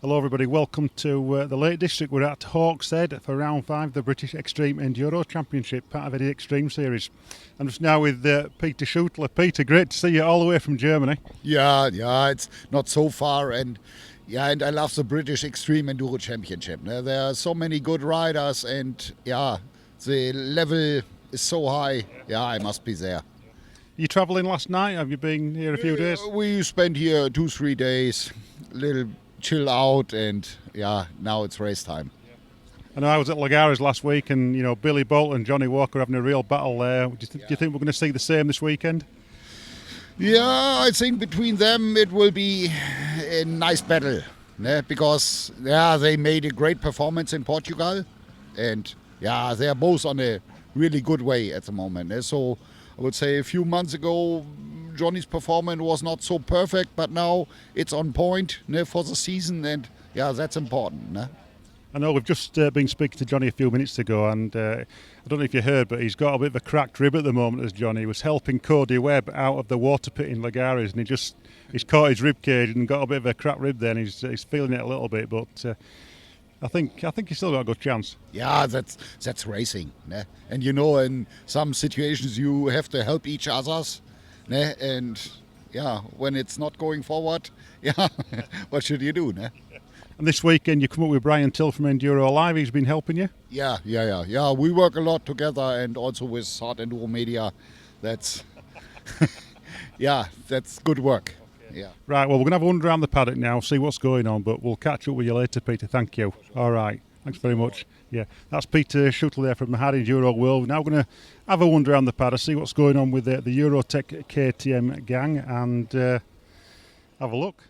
Hello everybody, welcome to the Lake District. We're at Hawkshead for round 5 of the British Extreme Enduro Championship, part of Eddy Extreme Series. I'm just now with Peter Schutler. Peter, great to see you all the way from Germany. Yeah, it's not so far, and I love the British Extreme Enduro Championship. There are so many good riders, and the level is so high. Yeah, I must be there. You travelling last night? Have you been here a few days? We spent here 2-3 days, little chill out, and now it's race time. I know I was at Lagares last week, and Billy Bolt and Jonny Walker having a real battle there. Do you think we're going to see the same this weekend? Yeah, I think between them it will be a nice battle, because they made a great performance in Portugal, and they are both on a really good way at the moment. So I would say a few months ago Johnny's performance was not so perfect, but now it's on point for the season, and that's important. I know we've just been speaking to Jonny a few minutes ago, and I don't know if you heard, but he's got a bit of a cracked rib at the moment. As Jonny, he was helping Cody Webb out of the water pit in Lagares, and he's caught his rib cage and got a bit of a cracked rib there, and he's feeling it a little bit, but I think he's still got a good chance. Yeah, that's racing, and in some situations you have to help each others, and when it's not going forward, what should you do? And this weekend you come up with Brian Till from Enduro Live. He's been helping you. Yeah. We work a lot together, and also with Hard Enduro Media. That's that's good work. Yeah. Right, well, we're going to have a wander around the paddock now, see what's going on, but we'll catch up with you later, Peter. Thank you. All right, thanks very much. Yeah, that's Peter Schutler there from the Hard Enduro World. Now we're going to have a wander around the paddock, see what's going on with the Eurotech KTM gang, and have a look.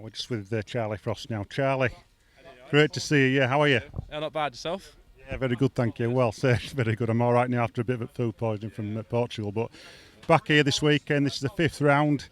We're just with Charlie Frost now. Charlie, great to see you. Yeah, how are you? Yeah, not bad. Yourself? Yeah, very good, thank you. Well said, very good. I'm all right now after a bit of food poisoning from Portugal, but back here this weekend. This is the 5th round.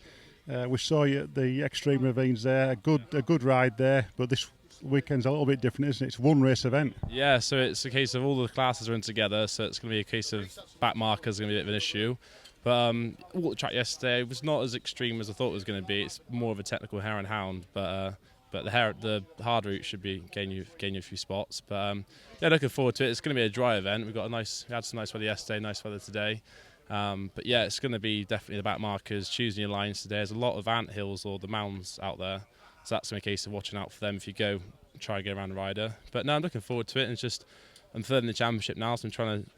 We saw you at the Extreme Ravines there. A good ride there, but this weekend's a little bit different, isn't it? It's one race event. Yeah, so it's a case of all the classes are in together, so it's going to be a case of back markers going to be a bit of an issue. But walked the track yesterday. It was not as extreme as I thought it was going to be. It's more of a technical hare and hound, but the hard route should be gain you a few spots. But looking forward to it. It's going to be a dry event. We had some nice weather yesterday, nice weather today. But it's going to be definitely the back markers, choosing your lines today. There's a lot of ant hills or the mounds out there, so that's going to be a case of watching out for them if you try and go around the rider. But no, I'm looking forward to it. And it's just, I'm third in the championship now, so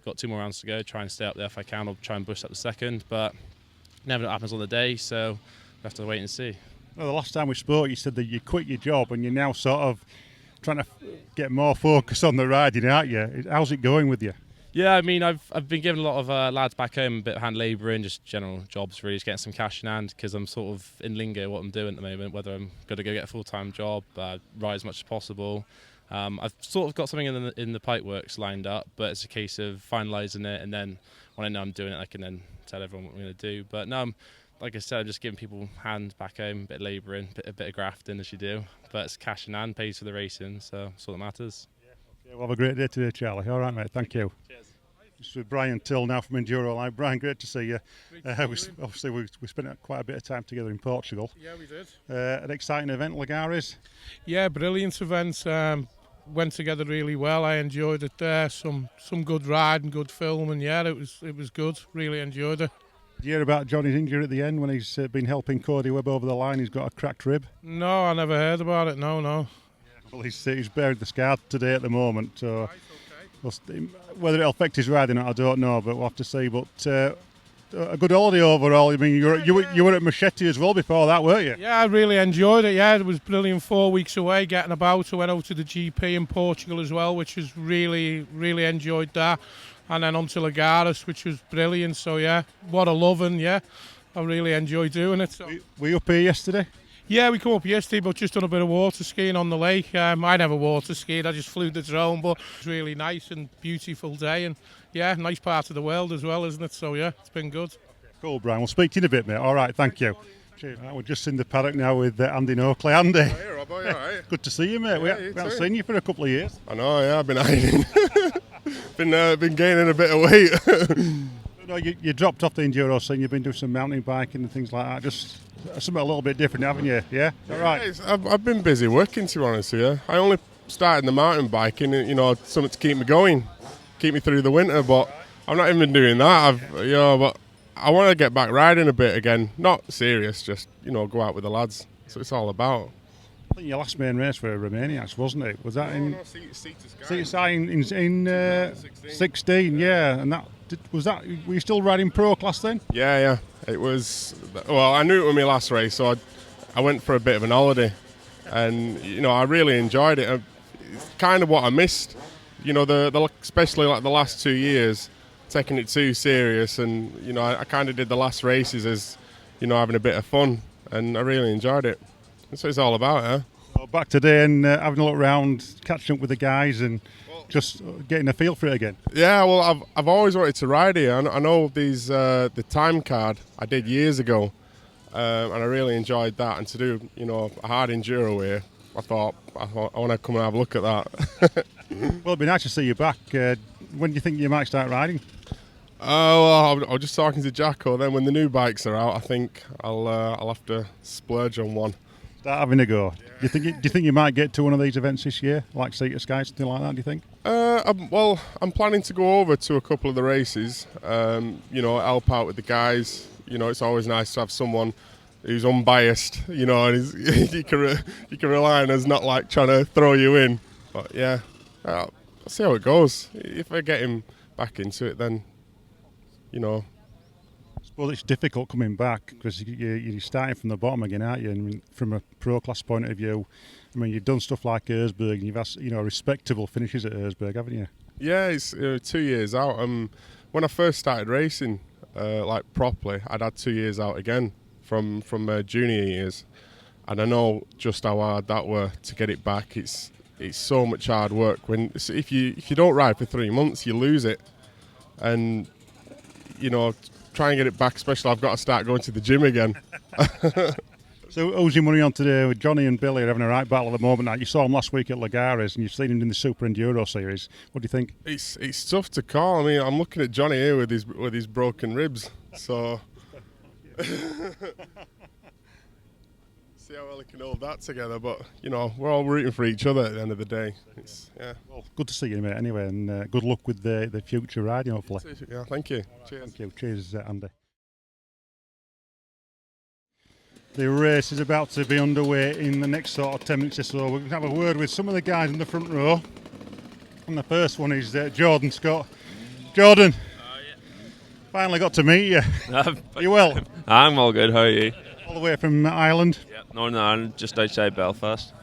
got 2 more rounds to go, try and stay up there if I can, or try and push up the second. But never know what happens on the day, so we have to wait and see. Well, the last time we spoke, you said that you quit your job and you're now sort of trying to get more focus on the riding, aren't you? How's it going with you? Yeah, I mean, I've been giving a lot of lads back home a bit of hand labouring, just general jobs really, just getting some cash in hand, because I'm sort of in lingo what I'm doing at the moment, whether I'm going to go get a full-time job, ride as much as possible. I've sort of got something in the pipeworks lined up, but it's a case of finalising it, and then when I know I'm doing it, I can then tell everyone what I'm going to do. But no, like I said, I'm just giving people hand back home, a bit of labouring, a bit of grafting as you do. But it's cash in hand, pays for the racing, so that's all that matters. Yeah, well, have a great day today, Charlie. All right, mate. Thank you. Cheers. Just with Brian Till now from Enduro Live. Brian, great to see you. Obviously, we spent quite a bit of time together in Portugal. Yeah, we did. An exciting event, Lagares. Yeah, brilliant event. Went together really well. I enjoyed it there. Some good ride and good film, and it was good. Really enjoyed it. Did you hear about Johnny's injury at the end when he's been helping Cody Webb over the line? He's got a cracked rib. No, I never heard about it. No. Well, he's bearing the scar today at the moment. So Right, okay. whether it'll affect his riding, I don't know, but we'll have to see. But a good holiday overall. I mean, you were at Machete as well before that, weren't you? Yeah, I really enjoyed it. Yeah, it was brilliant. 4 weeks away, getting about. I went out to the GP in Portugal as well, which was really enjoyed that. And then on to Lagares, which was brilliant. So yeah, what a love, and yeah, I really enjoyed doing it. So. Were you up here yesterday? Yeah, we come up yesterday, but just done a bit of water skiing on the lake. I never water skied, I just flew the drone, but it was really nice and beautiful day, and yeah, nice part of the world as well, isn't it? So yeah, it's been good. Cool, Brian. We'll speak to you in a bit, mate. All right, thank you. Cheers. Right, we're just in the paddock now with Andy and Oakley. Andy. Hey, Rob, all right? Good to see you, mate. Yeah, we you haven't too. seen you for a couple of years. I know, yeah, I've been hiding. been gaining a bit of weight. No, you dropped off the enduro scene. You've been doing some mountain biking and things like that. Just something a little bit different, haven't you? Yeah, all right. I've been busy working, to be honest with you. I only started the mountain biking, something to keep me going, keep me through the winter. But I'm not even doing that. But I want to get back riding a bit again. Not serious, just go out with the lads. That's what it's all about. I think your last main race were Romania, wasn't it? Was that in? Sea in 16, yeah. And were you still riding pro class then? Yeah. It was. Well, I knew it was my last race, so I went for a bit of an holiday, and I really enjoyed it. It's kind of what I missed. Especially like the last 2 years, taking it too serious, and I kind of did the last races as having a bit of fun, and I really enjoyed it. That's what it's all about, huh? Well, back today and having a look around, catching up with the guys, and just getting a feel for it again. Yeah, well, I've always wanted to ride here. I know the time card I did years ago, and I really enjoyed that. And to do a hard enduro here, I thought I want to come and have a look at that. Well, it'd be nice to see you back. When do you think you might start riding? I was just talking to Jacko. Then when the new bikes are out, I think I'll have to splurge on one. Start having a go. Do you think you might get to one of these events this year, like Sea to Sky, something like that? Do you think? I'm planning to go over to a couple of the races. Help out with the guys. It's always nice to have someone who's unbiased. And you can rely on us, not like trying to throw you in. But yeah, I'll see how it goes. If I get him back into it, then Well, it's difficult coming back because you're starting from the bottom again, aren't you? And from a pro class point of view, I mean, you've done stuff like Erzberg, and you've had respectable finishes at Erzberg, haven't you? Yeah, it's 2 years out. When I first started racing, properly, I'd had 2 years out again from junior years, and I know just how hard that were to get it back. It's so much hard work. If you don't ride for 3 months, you lose it, and try and get it back, especially I've got to start going to the gym again. So who's your money on today? With Jonny and Billy are having a right battle at the moment. Now, you saw him last week at Lagares, and you've seen him in the Super Enduro series. What do you think? It's tough to call. I mean, I'm looking at Jonny here with his broken ribs, so see how well he can hold that together. But we're all rooting for each other at the end of the day. Well, good to see you, mate. Anyway, and good luck with the future riding, hopefully. Yeah, thank you. Cheers. Thank you. Cheers, Andy. The race is about to be underway in the next sort of 10 minutes or so. We're going to have a word with some of the guys in the front row. And the first one is Jordan Scott. Jordan, finally got to meet you. Are you well? I'm all good, how are you? All the way from Ireland? Yeah, Northern Ireland, just outside Belfast.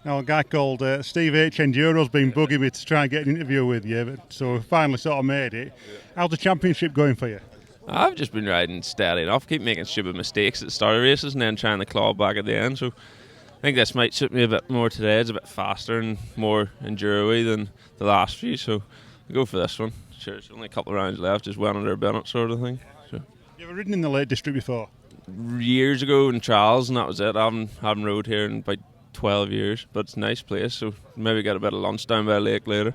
Now, a guy called Steve H. Enduro's been bugging me to try and get an interview with you, so we finally sort of made it. How's the championship going for you? I've just been riding steady enough, keep making stupid mistakes at the start of races and then trying to claw back at the end. So I think this might suit me a bit more today. It's a bit faster and more enduro-y than the last few, so I'll go for this one. Sure, there's only a couple of rounds left, just well under a Bennett sort of thing. So. You ever ridden in the Lake District before? Years ago in trials, and that was it. I haven't rode here in about 12 years, but it's a nice place, so maybe get a bit of lunch down by the lake later.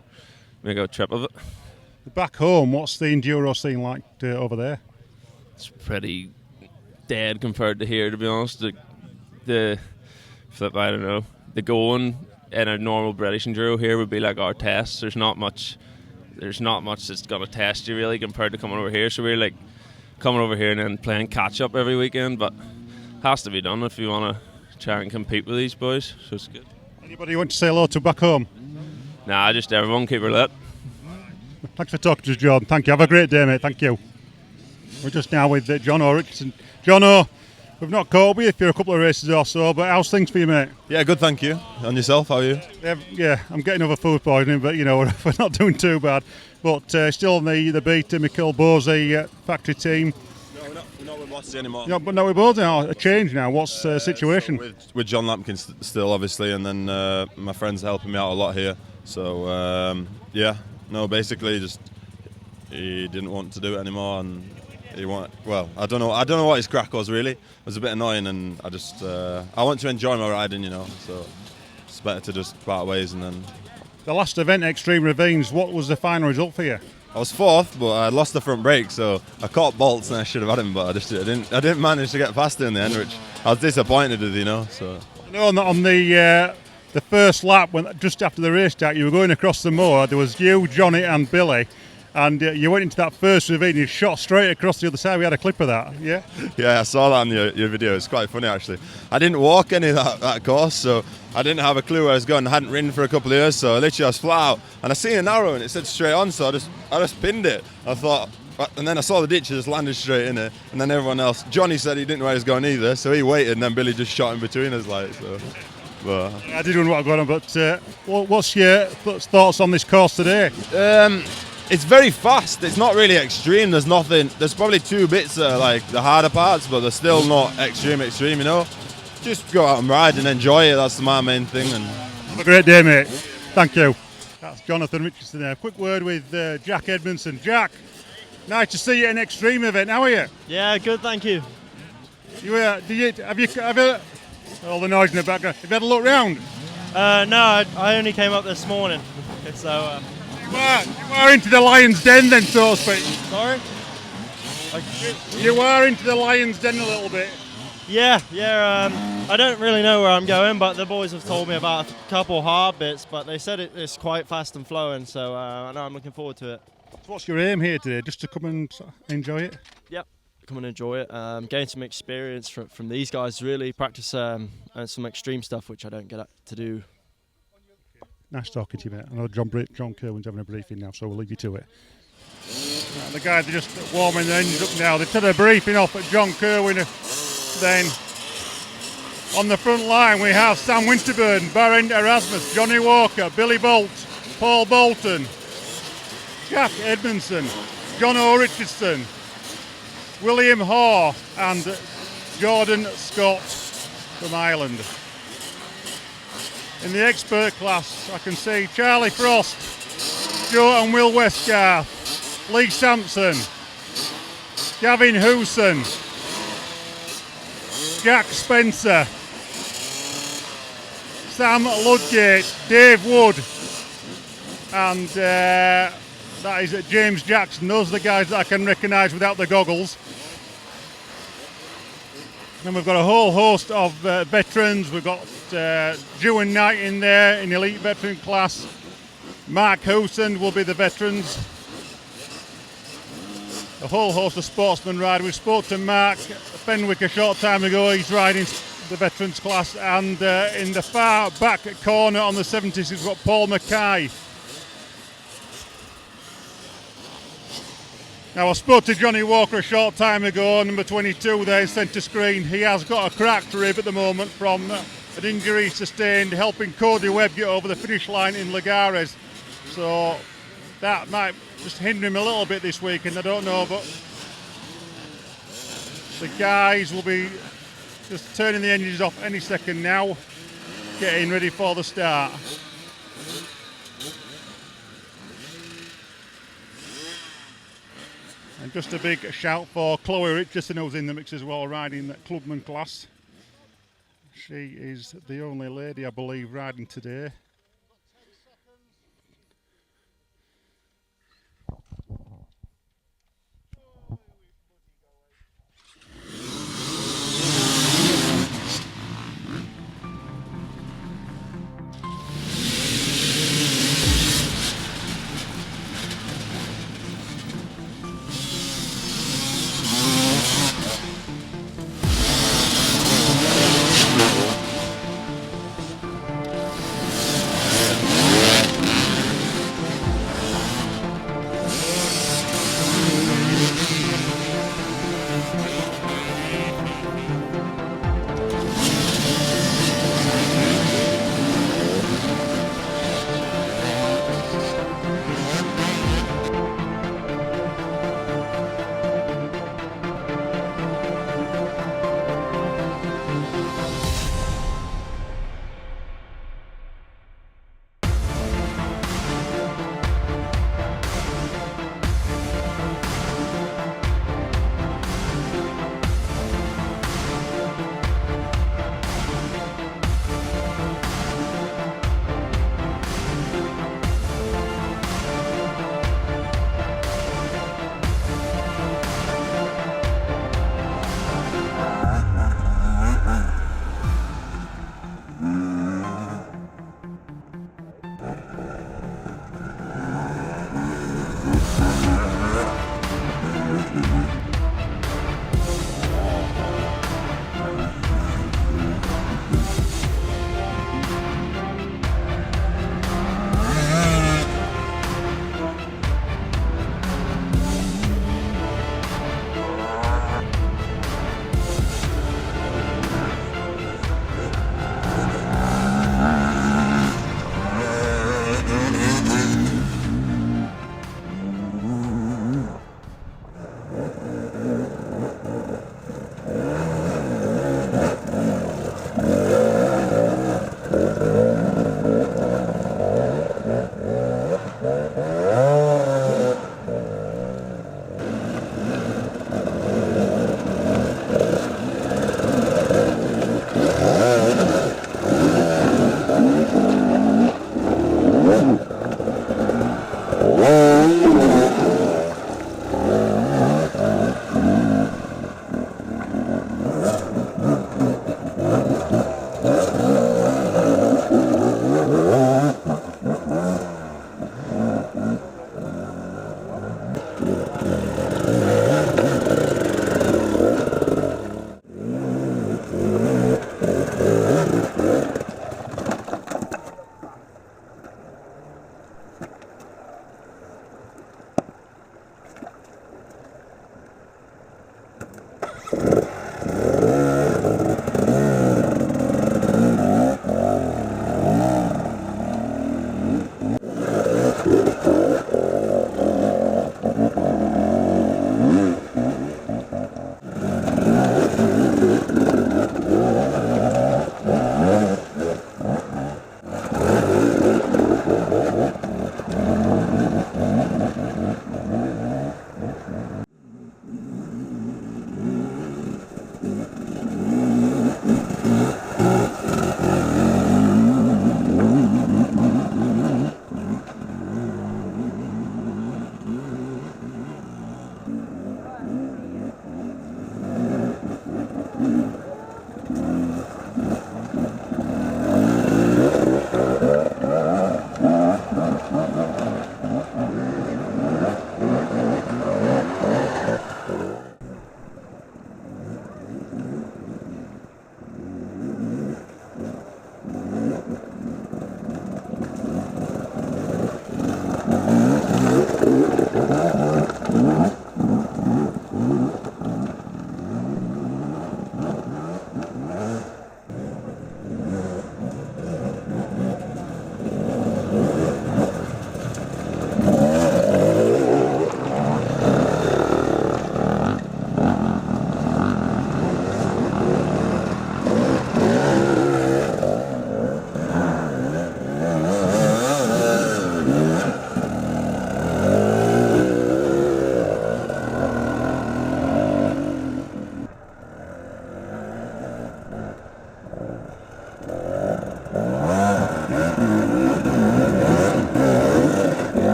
Make a trip of it. Back home, what's the enduro scene like over there? It's pretty dead compared to here, to be honest. The flip, I don't know. The going in a normal British enduro here would be like our tests. There's not much that's going to test you really compared to coming over here. So we're like coming over here and then playing catch up every weekend, but it has to be done if you want to try and compete with these boys. So it's good. Anybody you want to say hello to back home? Nah, just everyone keep her lit. Thanks for talking to us, Jordan. Thank you. Have a great day, mate. Thank you. We're just now with Jono Richardson. Jono, we've not caught up with you for a couple of races or so, but how's things for you, mate? Yeah, good, thank you. And yourself, how are you? Yeah, I'm getting over food poisoning, but we're not doing too bad. But still on the beat, Michael Bosey factory team. No, we're not with Bossy anymore. Yeah, but no, we're both now. A change now. What's the situation? So with John Lampkin still, obviously, and then my friends helping me out a lot here. So, basically just he didn't want to do it anymore, and I don't know what his crack was really. It was a bit annoying, and I want to enjoy my riding, so it's better to just part ways. And then the last event, Extreme Ravines, what was the final result for you? I was fourth, but I lost the front brake, so I caught Bolts and I should have had him, but I didn't manage to get past it in the end, which I was disappointed with, So I know on the first lap, just after the race start, you were going across the moor. There was you, Johnny, and Billy. And you went into that first ravine, you shot straight across the other side. We had a clip of that, yeah? Yeah, I saw that on your video. It's quite funny, actually. I didn't walk any of that course, so I didn't have a clue where I was going. I hadn't ridden for a couple of years, so literally I was flat out. And I seen an arrow and it said straight on, so I just pinned it. I thought, and then I saw the ditch, I just landed straight in it. And then everyone else, Johnny said he didn't know where he was going either, so he waited, and then Billy just shot in between us, so. But I did wonder what was going on, but what's your thoughts on this course today? It's very fast. It's not really extreme. There's nothing. There's probably two bits that are like the harder parts, but they're still not extreme. Just go out and ride and enjoy it. That's my main thing. And have a great day, mate. Thank you. That's Jonathan Richardson there. Quick word with Jack Edmondson. Jack, nice to see you at an extreme event. How are you? Yeah, good. Thank you. Have you all the noise in the background? Have you had a look round? No, I only came up this morning, so. You are into the lion's den then, so to speak. Sorry? You are into the lion's den a little bit. Yeah. I don't really know where I'm going, but the boys have told me about a couple hard bits, but they said it's quite fast and flowing, so I know I'm looking forward to it. So what's your aim here today? Just to come and enjoy it? Yep, come and enjoy it. Gain some experience from these guys, really practice some extreme stuff, which I don't get to do. Nice talking to you, mate. I know John Kerwin's having a briefing now, so we'll leave you to it. The guys are just warming their engines up now. They've had a briefing off at John Kerwin. Then on the front line we have Sam Winterburn, Barend Erasmus, Jonny Walker, Billy Bolt, Paul Bolton, Jack Edmondson, Jono Richardson, William Haw and Jordan Scott from Ireland. In the expert class, I can see Charlie Frost, Joe and Will Westgarth, Lee Sampson, Gavin Hewson, Jack Spencer, Sam Ludgate, Dave Wood, and that is James Jackson. Those are the guys that I can recognise without the goggles. Then we've got a whole host of veterans. We've got Drew and Knight in there in the elite veteran class. Mark Hewson will be the veterans. A whole host of sportsmen riding. We spoke to Mark Fenwick a short time ago. He's riding the veterans class. And in the far back corner on the 70s, we've got Paul Mackay. Now, I spoke to Jonny Walker a short time ago, number 22 there in centre screen. He has got a cracked rib at the moment from an injury sustained, helping Cody Webb get over the finish line in Lagares. So that might just hinder him a little bit this weekend, I don't know, but the guys will be just turning the engines off any second now, getting ready for the start. And just a big shout for Chloe Richardson, who's in the mix as well, riding that clubman class. She is the only lady, I believe, riding today.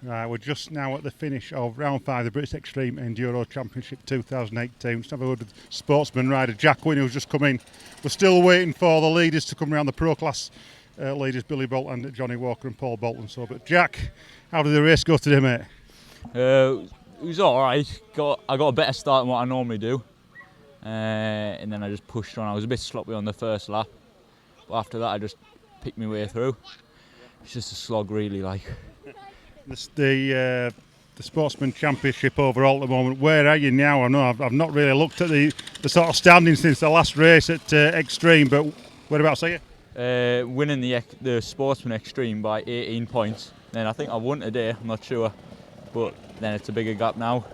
Right, we're just now at the finish of round 5 of the British Extreme Enduro Championship 2018. Let's have a word with sportsman rider Jack Wynne, who's just come in. We're still waiting for the leaders to come around, the pro class leaders, Billy Bolt and Jonny Walker and Paul Bolt and so. But Jack, how did the race go today, mate? It was alright. I got a better start than what I normally do. And then I just pushed on. I was a bit sloppy on the first lap. But after that I just picked my way through. It's just a slog really, like. The Sportsman Championship overall at the moment, where are you now? I know I've not really looked at the sort of standing since the last race at Extreme, but whereabouts are you? Winning the Sportsman Extreme by 18 points. Then I think I won today, I'm not sure. But then it's a bigger gap now.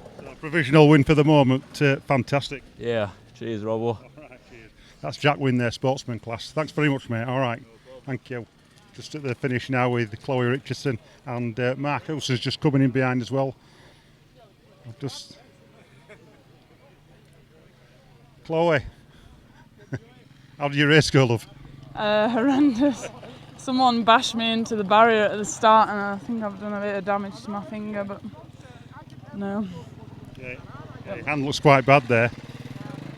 Provisional win for the moment, fantastic. Yeah, cheers Robbo. All right, cheers. That's Jack Wynne there, Sportsman class. Thanks very much, mate. All right, thank you. Just at the finish now with Chloe Richardson and Mark Huson's just coming in behind as well. Chloe, how did your race go, love? Horrendous. Someone bashed me into the barrier at the start and I think I've done a bit of damage to my finger, but no. Yeah, your hand looks quite bad there.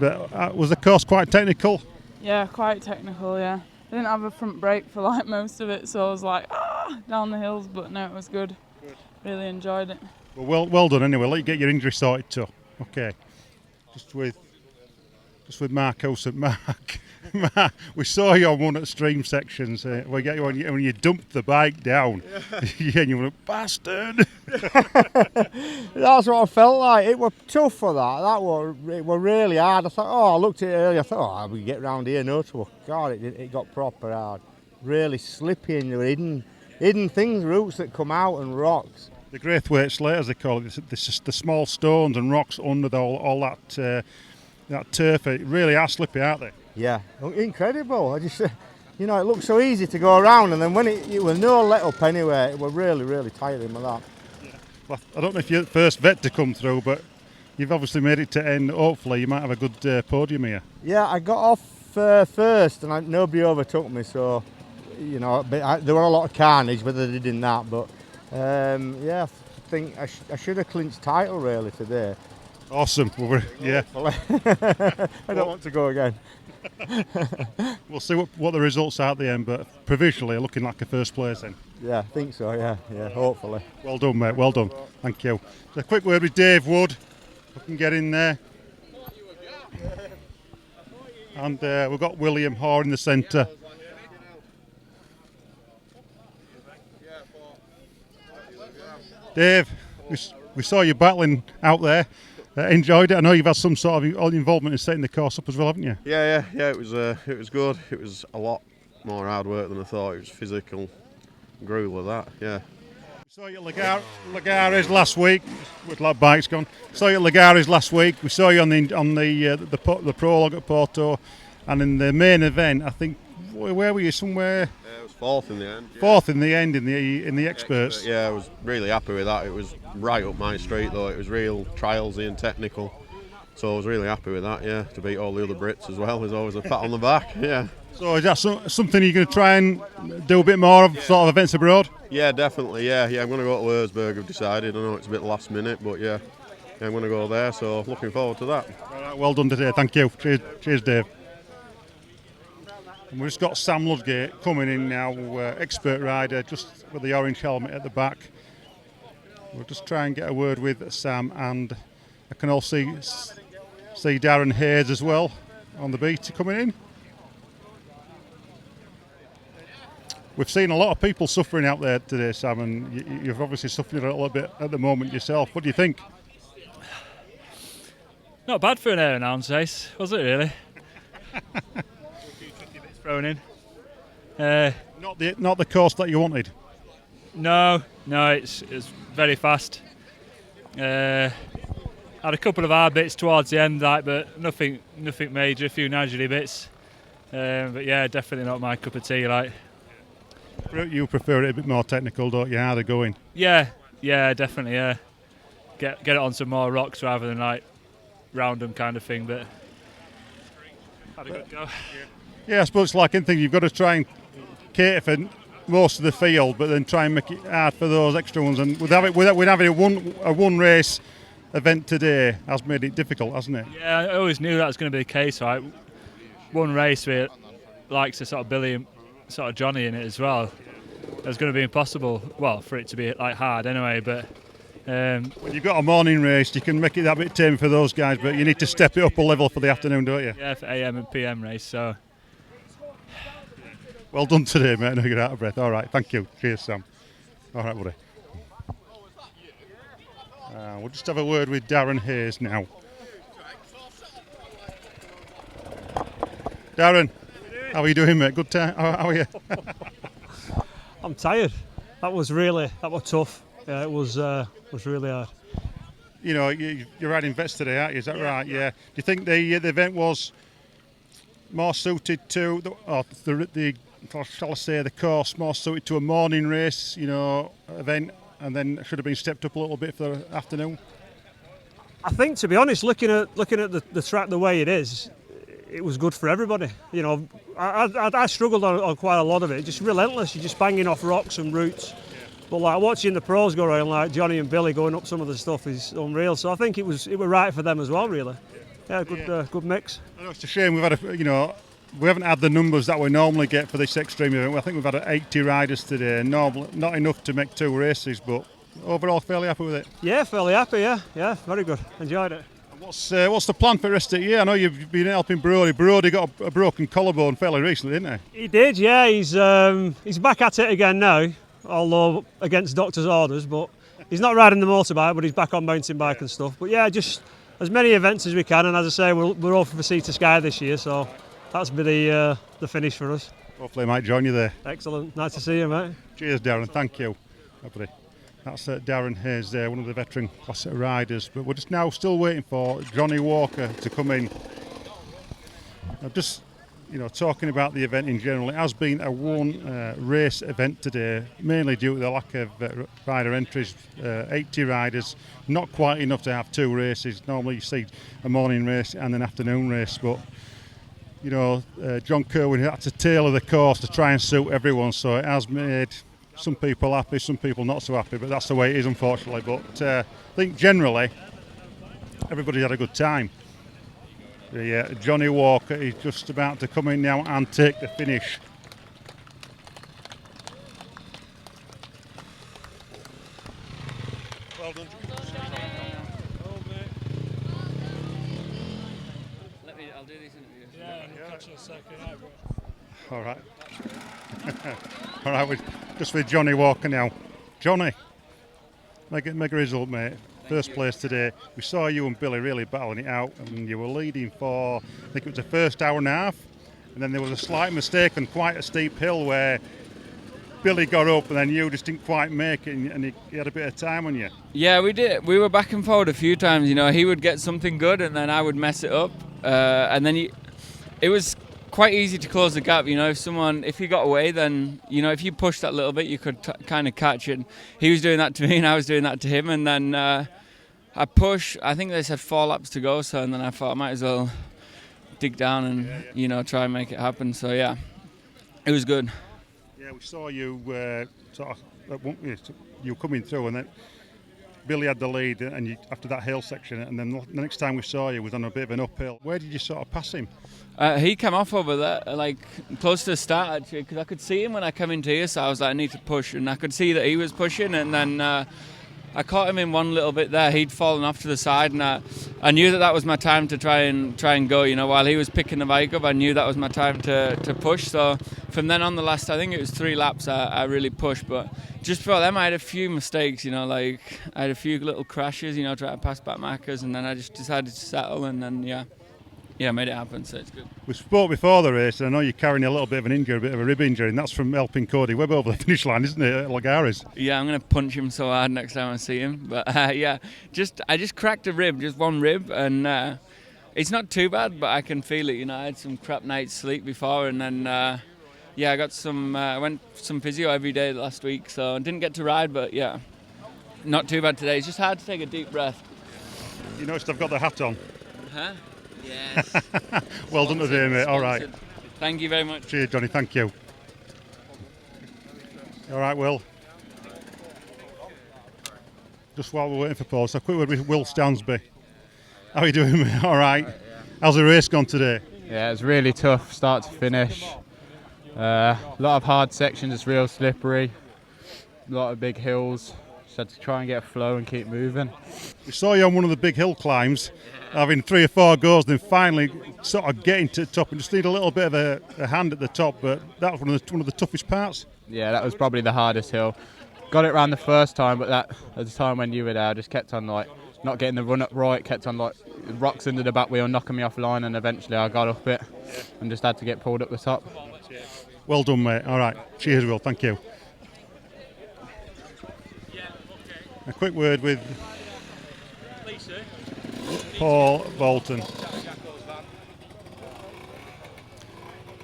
But was the course quite technical? Yeah, quite technical, yeah. I didn't have a front brake for like most of it, so I was like, down the hills, but no, it was good. Really enjoyed it. Well done anyway. Let you get your injury sorted too. Okay. Just with Mark Housen. Mark, we saw you on one at stream sections. We get you when you dumped the bike down. Yeah, and you went, bastard. That's what I felt like. It was tough for that. It was really hard. I thought, I looked at it earlier. I thought, we get round here, no trouble. God, it got proper hard. Really slippy, and there were hidden things, roots that come out, and rocks. The Graythwaite slate, as they call it, the small stones and rocks under all that turf. It really are slippy, aren't they? Yeah, incredible. I just, it looked so easy to go around, and then when it was no let up anywhere, it was really, really tiring with that. Yeah. Well, I don't know if you're the first vet to come through, but you've obviously made it to end. Hopefully, you might have a good podium here. Yeah, I got off first, and nobody overtook me, so there were a lot of carnage, whether they did in that, but yeah, I think I should have clinched title really today. Awesome. Well, yeah. I don't want to go again. We'll see what the results are at the end, but provisionally looking like a first place then. Yeah, I think so, yeah, hopefully. Well done, mate, well done. Thank you. So a quick word with Dave Wood. We can get in there. And we've got William Hoare in the centre. Dave, we saw you battling out there. Enjoyed it. I know you've had some sort of involvement in setting the course up as well, haven't you? Yeah. It was good. It was a lot more hard work than I thought. It was physical, gruel of that. Yeah. We saw you at Lagares last week. With that bike's gone. Saw you at Lagares last week. We saw you on the prologue at Porto, and in the main event. I think where were you? Somewhere. It was fourth in the end. Yeah. Fourth in the end in the experts. Yeah, I was really happy with that. It was right up my street though. It was real trialsy and technical, so I was really happy with that. Yeah, to beat all the other Brits as well is always a pat on the back. Yeah. So is that something you're going to try and do a bit more of, sort of events abroad? Yeah, definitely. Yeah. I'm going to go to Wurzburg. I've decided. I know it's a bit last minute, but yeah, I'm going to go there. So looking forward to that. All right, well done today. Thank you. Cheers, Dave. And we've just got Sam Ludgate coming in now, expert rider, just with the orange helmet at the back. We'll just try and get a word with Sam, and I can also see Darren Hayes as well on the beat coming in. We've seen a lot of people suffering out there today, Sam, and you've obviously suffered a little bit at the moment yourself. What do you think? Not bad for an air announce race, was it really? Thrown in. Not the course that you wanted. No, it's very fast. Had a couple of hard bits towards the end, but nothing major. A few niggly bits, but yeah, definitely not my cup of tea. You prefer it a bit more technical, don't you? Harder going. Yeah, definitely. Yeah, get it on some more rocks rather than round them kind of thing. But had a good go. Yeah, I suppose it's like anything. You've got to try and cater for most of the field, but then try and make it hard for those extra ones. And with having a one race event today has made it difficult, hasn't it? Yeah, I always knew that was going to be the case. Right, one race with likes of sort of Billy and sort of Jonny in it as well. It was going to be impossible. Well, for it to be hard anyway, but. When you've got a morning race, you can make it that bit tame for those guys, but you need to step it up a level for the afternoon, don't you? Yeah, for AM and PM race. So. Well done today, mate. No, you're out of breath. All right, thank you. Cheers, Sam. All right, buddy. We'll just have a word with Darren Hayes now. Darren, how are you doing, mate? Good time. How are you? I'm tired. That was tough. Yeah, it was really hard. You know, you're riding vets today, aren't you? Is that right? Yeah. Do you think the event was more suited to the shall I say, the course more suited to a morning race, event, and then should have been stepped up a little bit for the afternoon? I think, to be honest, looking at the track the way it is, it was good for everybody. I struggled on quite a lot of it. Just relentless. You're just banging off rocks and roots. But watching the pros go around, like Jonny and Billy going up some of the stuff, is unreal. So I think it was right for them as well, really. Yeah, good mix. I know it's a shame we haven't had the numbers that we normally get for this extreme event. I think we've had 80 riders today. Normally, not enough to make two races, but overall fairly happy with it. Yeah, fairly happy. Yeah, very good. Enjoyed it. What's the plan for the rest of the year? I know you've been helping Brody. Brody got a broken collarbone fairly recently, didn't he? He did. Yeah, he's back at it again now, although against doctor's orders. But he's not riding the motorbike, but he's back on mountain bike and stuff. But yeah, just as many events as we can. And as I say, we're all for Sea to Sky this year, so that's be the finish for us. Hopefully I might join you there. Excellent. Nice to see you, mate. Cheers, Darren. Thank you. Lovely. That's Darren Hayes there, one of the veteran classic riders. But we're just now still waiting for Jonny Walker to come in. Just, talking about the event in general, it has been a one race event today, mainly due to the lack of rider entries. 80 riders, not quite enough to have two races. Normally you see a morning race and an afternoon race, but John Kerwin had to tailor the course to try and suit everyone, so it has made some people happy, some people not so happy, but that's the way it is, unfortunately. But I think generally everybody had a good time. Jonny Walker is just about to come in now and take the finish. Well done. I'll do these interviews. Yeah, I'll catch you in a second. All right. All right, we're just with Jonny Walker now. Jonny, mega result, mate. First place today. We saw you and Billy really battling it out, and you were leading for, I think it was the first hour and a half, and then there was a slight mistake on quite a steep hill where Billy got up and then you just didn't quite make it, and he had a bit of time on you. Yeah, we did. We were back and forward a few times. You know, he would get something good and then I would mess it up, and then it was quite easy to close the gap. You know, if he got away, then, you know, if you pushed that little bit, you could kind of catch it. He was doing that to me and I was doing that to him, and then I think they said 4 laps to go, so, and then I thought I might as well dig down and you know, try and make it happen. So yeah, it was good. Yeah, we saw you you coming through, and then Billy had the lead, and after that hill section, and then the next time we saw you was on a bit of an uphill. Where did you sort of pass him? He came off over there, like close to the start actually, because I could see him when I came into here, so I was like, I need to push, and I could see that he was pushing, and then I caught him in one little bit there. He'd fallen off to the side, and I knew that was my time to try and go. You know, while he was picking the bike up, I knew that was my time to push. So from then on, the last, I think it was 3 laps, I really pushed. But just before them, I had a few mistakes. You know, like I had a few little crashes. You know, trying to pass back markers, and then I just decided to settle, and then made it happen. So it's good. We spoke before the race, and I know you're carrying a little bit of an injury, a bit of a rib injury, and that's from helping Cody Webb over the finish line, isn't it, at Lagares? Yeah, I'm going to punch him so hard next time I see him. But I just cracked a rib, just one rib, and it's not too bad, but I can feel it. You know, I had some crap night's sleep before, and then I got I went some physio every day last week, so I didn't get to ride, but yeah, not too bad today. It's just hard to take a deep breath. You noticed I've got the hat on? Huh? Yes. Well done today, mate. All right. Thank you very much. Cheers, Jonny. Thank you. All right, Will. Just while we're waiting for Paul, so a quick word with Will Stansby. How are you doing, mate? All right. How's the race gone today? Yeah, it's really tough, start to finish. A lot of hard sections, it's real slippery. A lot of big hills. Just had to try and get a flow and keep moving. We saw you on one of the big hill climbs, having 3 or 4 goes, then finally sort of getting to the top, and just need a little bit of a hand at the top, but that was one of the toughest parts. Yeah, that was probably the hardest hill. Got it round the first time, but that at the time when you were there, I just kept on like not getting the run up right, kept on like rocks under the back wheel knocking me offline, and eventually I got up it and just had to get pulled up the top. Well done, mate. All right. Cheers, Will. Thank you. A quick word with Paul Bolton.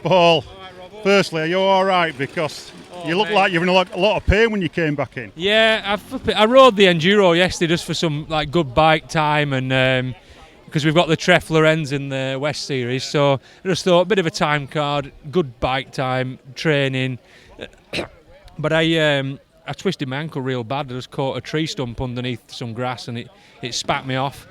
Paul, firstly, are you all right? Because you look like you're in a lot of pain when you came back in. Yeah, I rode the Enduro yesterday just for some like good bike time, and because we've got the Treffler ends in the West Series, so I just thought a bit of a time card, good bike time, training. But I twisted my ankle real bad. I just caught a tree stump underneath some grass, and it spat me off.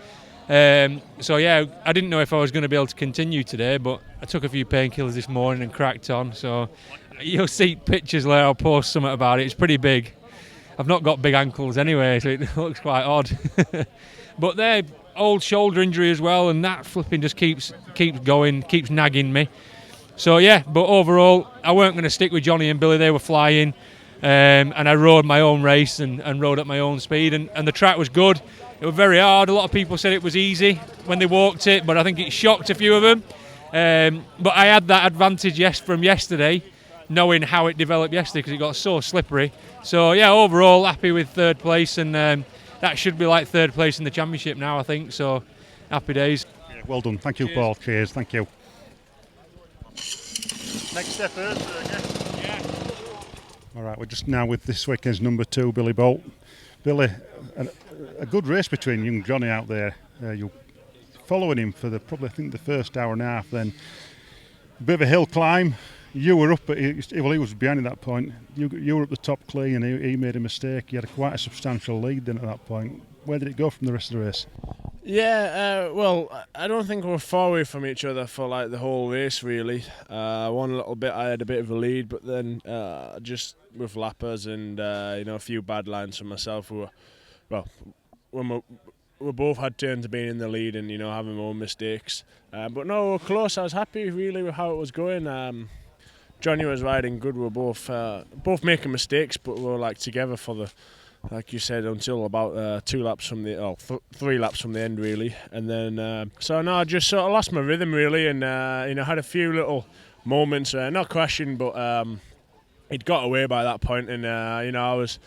So yeah, I didn't know if I was going to be able to continue today, but I took a few painkillers this morning and cracked on. So you'll see pictures later. I'll post something about it. It's pretty big. I've not got big ankles anyway, so it looks quite odd. But they're old shoulder injury as well, and that flipping just keeps going, keeps nagging me. So yeah, but overall, I weren't going to stick with Jonny and Billy. They were flying. And I rode my own race and rode at my own speed, and the track was good. It was very hard. A lot of people said it was easy when they walked it, but I think it shocked a few of them. But I had that advantage from yesterday, knowing how it developed yesterday, because it got so slippery. So yeah, overall happy with 3rd place, and that should be like 3rd place in the championship now, I think. So happy days. Yeah, well done. Thank you, Paul. Cheers. Thank you. Next step first, I guess. All right, we're just now with this weekend's number 2, Billy Bolt. Billy, a good race between you and Jonny out there. You're following him for probably the first hour and a half. Then a bit of a hill climb. You were up he was behind at that point. You were up the top clean, and he made a mistake. He had quite a substantial lead then at that point. Where did it go from the rest of the race? Yeah, well, I don't think we're far away from each other for like the whole race really. One little bit I had a bit of a lead, but then just with lappers and a few bad lines from myself, when we both had turns of being in the lead and having our own mistakes. But no, we're close. I was happy really with how it was going. Jonny was riding good. We were both making mistakes, but we were like together for the, like you said, until about 3 laps from the end really. And then I just sort of lost my rhythm really, and had a few little moments, not crashing, but it got away by that point. And I was,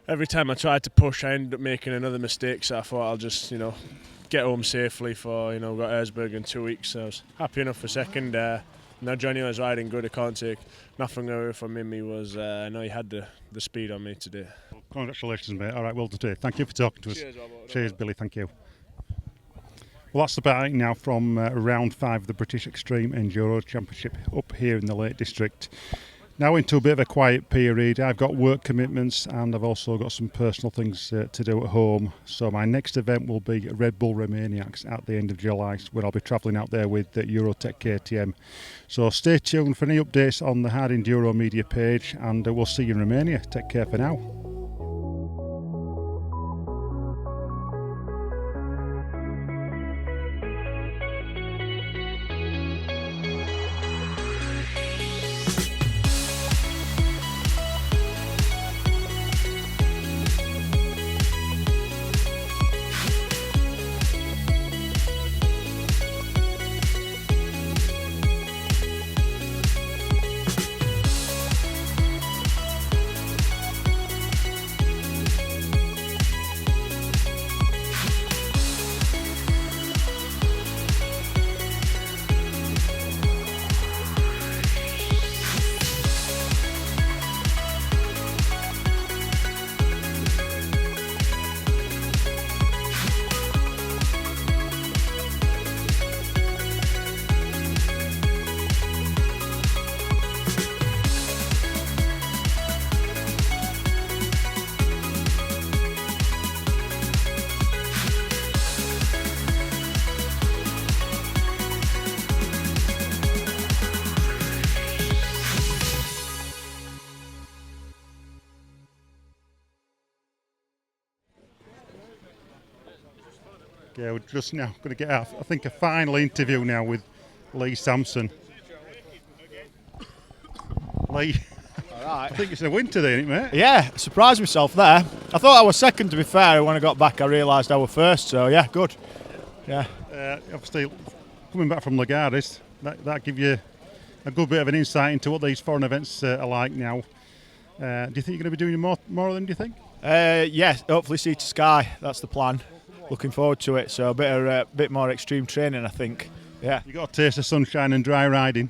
every time I tried to push, I ended up making another mistake. So I thought I'll just get home safely for we've got Erzberg in 2 weeks. So I was happy enough for second. No, Jonny was riding good. I can't take nothing away from him. He was, I know he had the speed on me today. Congratulations, mate. All right, well done today. Thank you for talking to us. Cheers, Robert. Cheers, Billy. Thank you. Well, that's about it now from round 5 of the British Extreme Enduro Championship up here in the Lake District. Now into a bit of a quiet period. I've got work commitments and I've also got some personal things to do at home. So my next event will be Red Bull Romaniacs at the end of July, where I'll be travelling out there with Eurotech KTM. So stay tuned for any updates on the Hard Enduro media page, and we'll see you in Romania. Take care for now. Yeah, we're just now going to get I think a final interview now with Lee Sampson. Lee, Right. I think it's a win today, isn't it, mate? Yeah, surprised myself there. I thought I was second, to be fair. When I got back, I realised I was first. So yeah, good. Yeah. Obviously, coming back from Lagares, that give you a good bit of an insight into what these foreign events are like now. Do you think you're going to be doing more of them? Do you think? Yeah, hopefully Sea to Sky. That's the plan. Looking forward to it. So a bit more extreme training, I think. Yeah. You got a taste of sunshine and dry riding.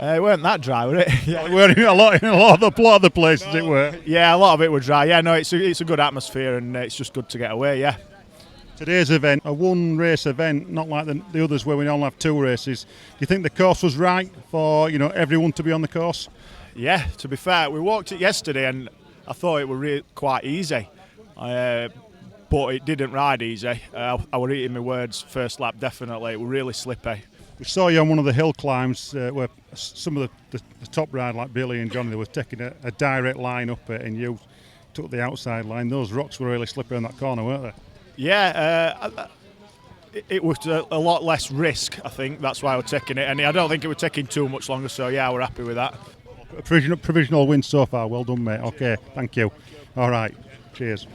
It weren't that dry, were it? Yeah. Well, it were in a lot of the places. No. It were. Yeah, a lot of it were dry. Yeah, no, it's a good atmosphere and it's just good to get away. Yeah. Today's event, a one-race event, not like the others where we only have 2 races. Do you think the course was right for everyone to be on the course? Yeah. To be fair, we walked it yesterday and I thought it were quite easy. But it didn't ride easy. I were eating my words first lap, definitely. It was really slippy. We saw you on one of the hill climbs where some of the top rider like Billy and Jonny, they were taking a direct line up it and you took the outside line. Those rocks were really slippery on that corner, weren't they? Yeah, it was a lot less risk, I think. That's why I was taking it. And I don't think it was taking too much longer, so yeah, we're happy with that. A provisional win so far. Well done, mate. Okay, thank you. All right, cheers.